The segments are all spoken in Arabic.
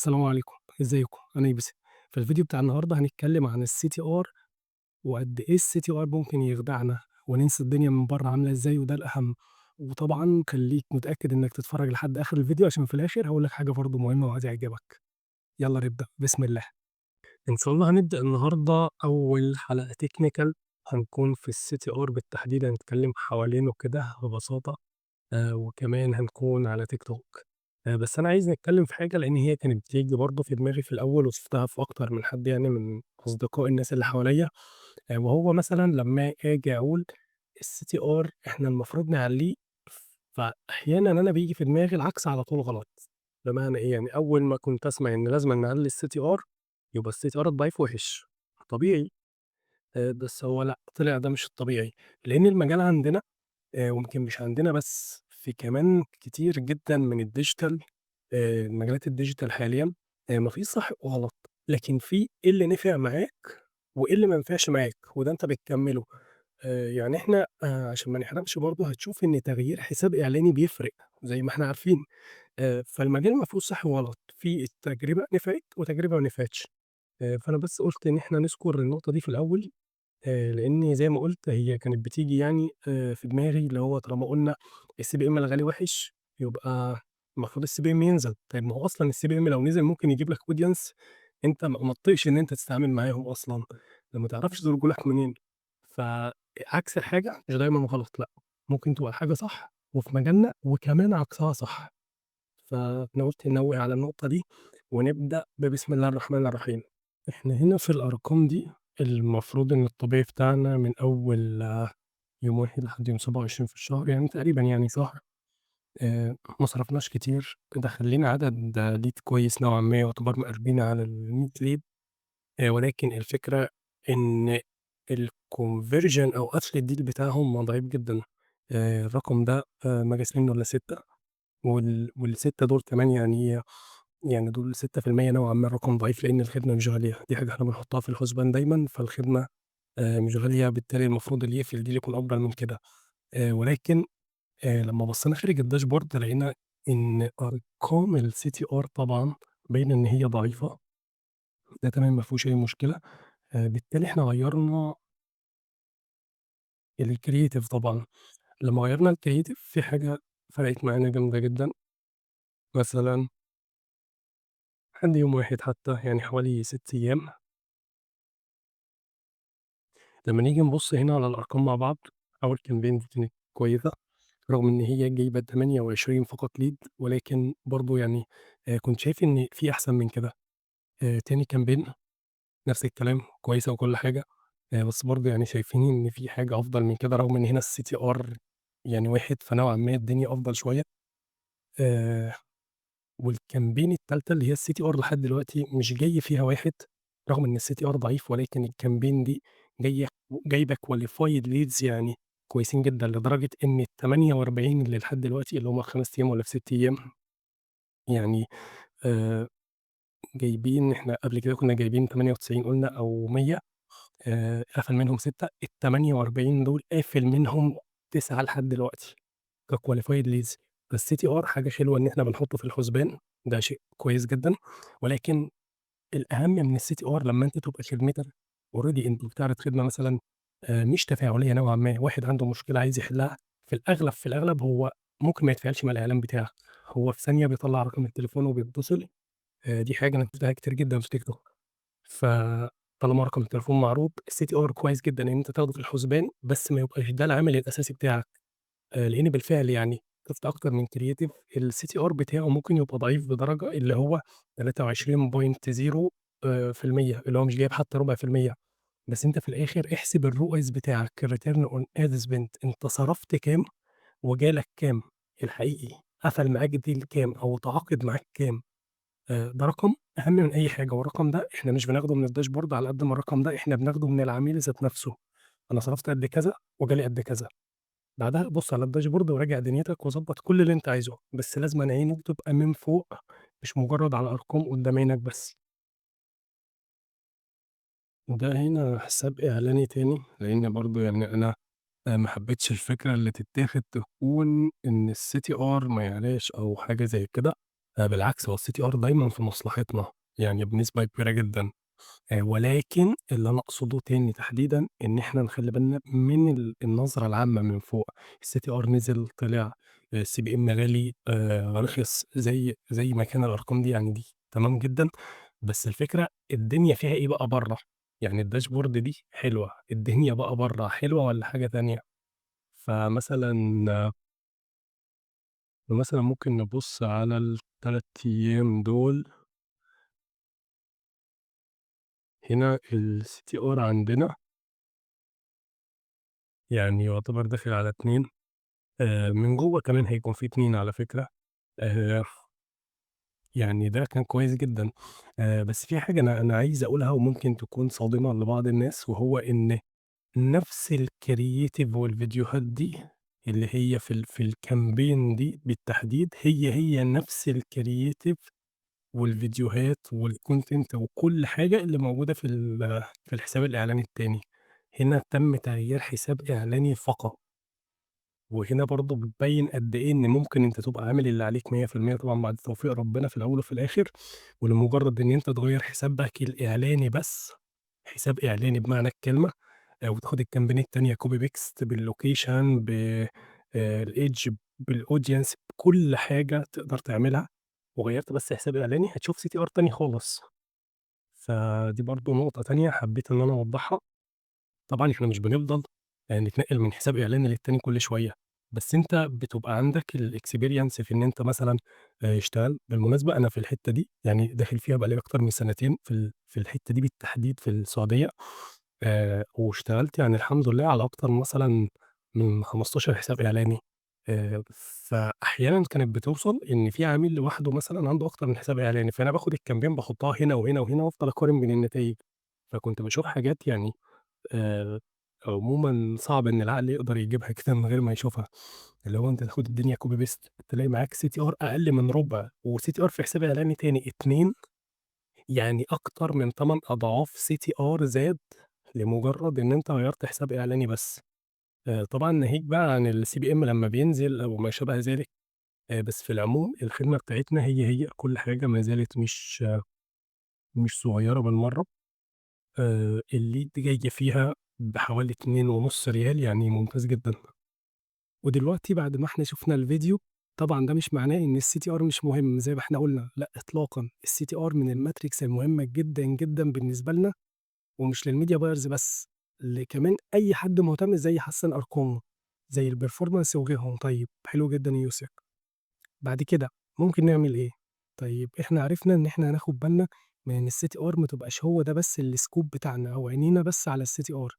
السلام عليكم، إزيكم؟ أنا يوسف. في الفيديو بتاع النهارده هنتكلم عن الCTR وقد إيه الCTR ممكن يخدعنا وننسى الدنيا من برّه عاملة إزاي وده الأهم. وطبعًا خلّيك متأكد إنك تتفرّج لحد آخر الفيديو عشان في الآخر هاقول لك حاجة برضه مهمة وهتعجبك. يالّا نبدأ، بسم الله. إن شاء الله هنبدأ النهارده أول حلقة technical هنكون في الCTR بالتحديد هنتكلم حوالينه كده ببساطة. وكمان هنكون على تيك توك. بس أنا عايز نتكلّم في حاجة لإن هي كانت بتيجي برضه في دماغي في الأول وشُفتها في أكتر من حد يعني من أصدقاء الناس اللي حواليّا. وهو مثلًا لمّا آجي أقول الCTR إحنا المفروض نعلّيه، فأحيانًا أنا بييجي في دماغي العكس على طول غلط. بمعنى إيه؟ يعني أول ما كنت أسمع إن لازمًا نعلّي الCTR يبقى الCTR الضعيف وِحِش، طبيعي. بس هو لأ، طلع ده مش الطبيعي، لإن المجال عندنا ويمكن مش عندنا بس، في كمان كتير جدًا من الdigital مجالات الdigital حاليًا. ما فيش صح وغلط، لكن في إيه اللي نفع معاك وإيه اللي ما نفعش معاك، وده أنت بتكمّله. يعني إحنا عشان ما نحرقش برضه هتشوف إن تغيير حساب إعلاني بيفرق زي ما إحنا عارفين. فالمجال ما فيهوش صح وغلط، في التجربة نفعت وتجربة ما نفعتش. فأنا بس قُلت إن إحنا نذكر النقطة دي في الأول. لإن زي ما قُلت هي كانت بتيجي يعني في دماغي اللي هو طالما قُلنا الCPM الغالي وِحِش، يبقى المفروض الCPM ينزل. طيب ما هو أصلًا الCPM لو نزل ممكن يجيب لك audience أنت ما تطيقش إن أنت تتعامل معاهم أصلًا، ما تعرفش دول جُه لك منين. فعكس الحاجة مش دايمًا غلط لأ، ممكن تبقى الحاجة صح وفي مجالنا وكمان عكسها صح. فأنا قُلت ننوّه على النقطة دي ونبدأ ببسم الله الرحمن الرحيم. إحنا هنا في الأرقام دي المفروض إن الطبيعي بتاعنا من أول يوم 1 لحد يوم 27 في الشهر، يعني تقريبًا يعني شهر. ما صرفناش كتير، دخل لنا عدد lead كويس نوعًا ما يعتبر مقربين على ال100 lead. ولكن الفكرة إن الconversion أو قفل الdeal بتاعهم ضعيف جدًا. الرقم ده ما جاش منه إلا 6 وال6 دول كمان يعني دول 6% نوعًا ما رقم ضعيف لإن الخدمة مش غالية، دي حاجة إحنا بنحطها في الحسبان دايمًا، فالخدمة مش غالية بالتالي المفروض اللي يقفل deal يكون أفضل من كده. ولكن لمّا بصينا خارج الdashboard لقينا إن أرقام الCTR طبعًا باينة إن هي ضعيفة، ده تمام ما فيهوش أي مشكلة. بالتالي إحنا غيّرنا الcreative طبعًا. لمّا غيّرنا الcreative في حاجة فرقت معانا جامدة جدًا. مثلًا لحد يوم 1 حتى يعني حوالي 6 أيام، لمّا نيجي نبُص هنا على الأرقام مع بعض، أول campaign دي كانت كويسة، رغم إن هي جايبة 28 فقط lead ولكن برضه يعني كنت شايف إن في أحسن من كده. تاني campaign نفس الكلام، كويسة وكل حاجة. بس برضه يعني شايفين إن في حاجة أفضل من كده رغم إن هنا الCTR يعني واحد، فنوعًا ما الدنيا أفضل شوية. آآ والcampaign التالتة اللي هي الCTR لحد دلوقتي مش جاي فيها واحد، رغم إن الCTR ضعيف ولكن الcampaign دي جاية جايبة qualified leads يعني كويسين جدًا، لدرجة إن ال48 اللي لحد دلوقتي اللي هم ال5 أيام والّا في 6 أيام، يعني آآ جايبين إحنا قبل كده كنا جايبين 98 قُلنا أو 100. قفل منهم 6، ال48 دول قافل منهم 9 لحد دلوقتي كqualified leads. فالCTR حاجة حلوة إن إحنا بنحطه في الحسبان، ده شيء كويس جدًا. ولكن الأهم من الCTR لمّا أنت تبقى خدمتك already أنت بتعرض خدمة مثلًا مش تفاعلية نوعًا ما، واحد عنده مشكلة عايز يحلها، في الأغلب هو ممكن ما يتفاعلش مع الإعلان بتاعك، هو في ثانية بيطلّع رقم التليفون وبيتصل. دي حاجة أنا شُفتها كتير جدًا في تيك توك. فطالما رقم التليفون معروض الCTR كويس جدًا إن أنت تاخده في الحسبان، بس ما يبقاش ده العامل الأساسي بتاعك. لإن بالفعل يعني شُفت أكتر من creative الCTR بتاعه ممكن يبقى ضعيف بدرجة اللي هو 23.0 في المِيّة اللي هو مش جايب حتى ربع في المِيّة. بس أنت في الآخر احسب الROAS بتاعك الreturn on ad spent أنت صرفت كام وجالك كام الحقيقي، قفل معاك deal كام أو تعاقد معاك كام. ده رقم أهم من أي حاجة، والرقم ده إحنا مش بناخده من الdashboard على قد ما الرقم ده إحنا بناخده من العميل ذات نفسه. أنا صرفت قد كذا وجالي قد كذا. بعدها بُص على الdashboard وراجع دنيتك وضبّط كل اللي أنت عايزه، بس لازمًا عينك تبقى من فوق مش مجرد على أرقام قدّام عينك بس. ده هنا حساب إعلاني تاني، لإن برضه يعني أنا ما حبيتش الفكرة اللي تتاخد تكون إن الCTR ما يعلاش أو حاجة زي كده. بالعكس هو الCTR دايمًا في مصلحتنا، يعني بنسبة كبيرة جدًا. ولكن اللي أنا أقصده تاني تحديدًا إن إحنا نخلّي بالنا من النظرة العامة من فوق، الCTR نزل، طلع، الCPM غالي، رخص، زي ما كان الأرقام دي يعني دي تمام جدًا، بس الفكرة الدنيا فيها إيه بقى برّه، يعني الdashboard دي حلوة، الدنيا بقى برّه حلوة والّا حاجة تانية؟ فمثلًا ممكن نبُص على ال3 أيام دول، هنا الCTR عندنا يعني يعتبر داخل على 2. من جوّه كمان هيكون في 2 على فكرة. آآ يعني ده كان كويس جدًا. بس في حاجة أنا عايز أقولها وممكن تكون صادمة لبعض الناس، وهو إن نفس الcreative والفيديوهات دي اللي هي في الcampaign دي بالتحديد، هي نفس الcreative والفيديوهات والcontent وكل حاجة اللي موجودة في الحساب الإعلاني التاني. هنا تم تغيير حساب إعلاني فقط. وهنا برضه بتبيّن قد إيه إن ممكن أنت تبقى عامل اللي عليك 100% طبعًا بعد توفيق ربنا في الأول وفي الآخر، ولمجرد إن أنت تغيّر حسابك الإعلاني بس، حساب إعلاني بمعنى الكلمة، وتاخد الكامبين التانية copy paste بالlocation الage بالaudience بكل حاجة تقدر تعملها، وغيّرت بس حساب إعلاني هتشوف CTR تاني خالص. فدي برضه نقطة تانية حبيت إن أنا أوضّحها. طبعًا إحنا مش بنفضل نتنقل من حساب إعلاني للتاني كل شوية، بس أنت بتبقى عندك الexperience في إن أنت مثلًا اشتغلت بالمناسبة أنا في الحتّة دي يعني داخل فيها بقى لي أكتر من سنتين في الحتّة دي بالتحديد في السعودية. واشتغلت يعني الحمد لله على أكتر مثلًا من 15 حساب إعلاني. فأحيانًا كانت بتوصل إن في عميل لوحده مثلًا عنده أكتر من حساب إعلاني، فأنا باخد الكامبين باحطها هنا وهنا وهنا وأفضل أقارن بين النتايج، فكنت باشوف حاجات يعني آآ عمومًا صعب إن العقل يقدر يجيبها كده من غير ما يشوفها، اللي هو أنت تاخد الدنيا copy paste تلاقي معاك CTR أقل من ربع وCTR في حساب إعلاني تاني 2 يعني أكتر من 8 أضعاف CTR زاد لمجرد إن أنت غيّرت حساب إعلاني بس. طبعًا ناهيك بقى عن الCPM لمّا بينزل أو ما شابه ذلك. بس في العموم الخدمة بتاعتنا هي كل حاجة ما زالت مش صغيرة بالمرّة. الlead جاي فيها بحوالي 2.5 ريال يعني ممتاز جدًا. ودلوقتي بعد ما إحنا شُفنا الفيديو، طبعًا ده مش معناه إن الCTR مش مهم زي ما إحنا قُلنا، لأ إطلاقًا، الCTR من الmetrics المهمة جدًا، جدًا بالنسبة لنا ومش للmedia buyers بس، كمان أي حد مهتم إزاي يحسّن أرقامه، زي الperformance وغيرهم. طيب حلو جدًا يا يوسف، بعد كده ممكن نعمل إيه؟ طيب إحنا عرفنا إن إحنا هناخد بالنا من إن الCTR ما تبقاش هو ده بس الscope بتاعنا أو عينينا بس على الCTR.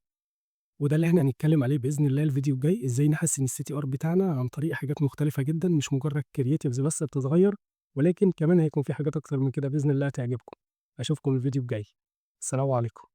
وده اللي إحنا هنتكلم عليه بإذن الله الفيديو الجاي، إزاي نحسّن الCTR بتاعنا عن طريق حاجات مختلفة جدًا، مش مجرد creatives بس بتتغيّر، ولكن كمان هيكون في حاجات أكتر من كده بإذن الله تعجبكم. أشوفكم الفيديو الجاي. السلام عليكم.